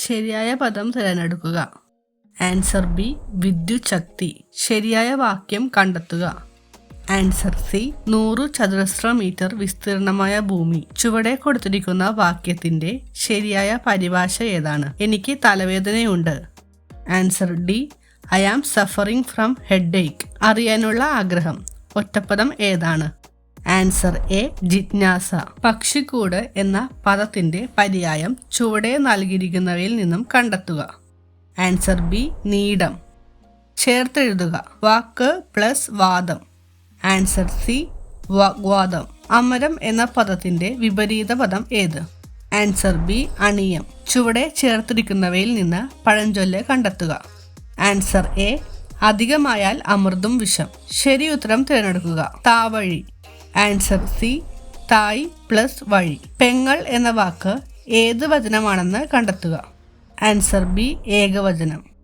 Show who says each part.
Speaker 1: ശരിയായ പദം തിരഞ്ഞെടുക്കുക. ആൻസർ ബി വിദ്യുത് ശക്തി. ശരിയായ വാക്യം കണ്ടെത്തുക. ആൻസർ സി 100 ചതുരശ്ര മീറ്റർ വിസ്തീർണമായ ഭൂമി. ചുവടെ കൊടുത്തിരിക്കുന്ന വാക്യത്തിന്റെ ശരിയായ പരിഭാഷ ഏതാണ്? എനിക്ക് തലവേദനയുണ്ട്. Answer D I am suffering from headache. അറിയാനുള്ള ആഗ്രഹം. ഒറ്റപ്പദം ഏതാണ്? ആൻസർ എ ജിജ്ഞാസ. പക്ഷിക്കൂട് എന്ന പദത്തിന്റെ പര്യായം ചുവടെ നൽകിയിരിക്കുന്നവയിൽ നിന്നും കണ്ടെത്തുക. ആൻസർ ബി നീഡം. ചേർത്തെഴുതുക. വാക്ക് പ്ലസ് വാദം. ആൻസർ സി വാഗ്വാദം. അമരം എന്ന പദത്തിന്റെ വിപരീത പദം ഏത്? ആൻസർ ബി അണിയം. ചുവടെ ചേർത്തിരിക്കുന്നവയിൽ നിന്ന് പഴഞ്ചൊല്ല് കണ്ടെത്തുക. ആൻസർ എ അധികമായാൽ അമൃതും വിഷം. ശരി ഉത്തരം തിരഞ്ഞെടുക്കുക. താവഴി. ആൻസർ സി തായ് പ്ലസ് വഴി. പെങ്ങൾ എന്ന വാക്ക് ഏത് വചനമാണെന്ന് കണ്ടെത്തുക. Answer B ഏകവചനം.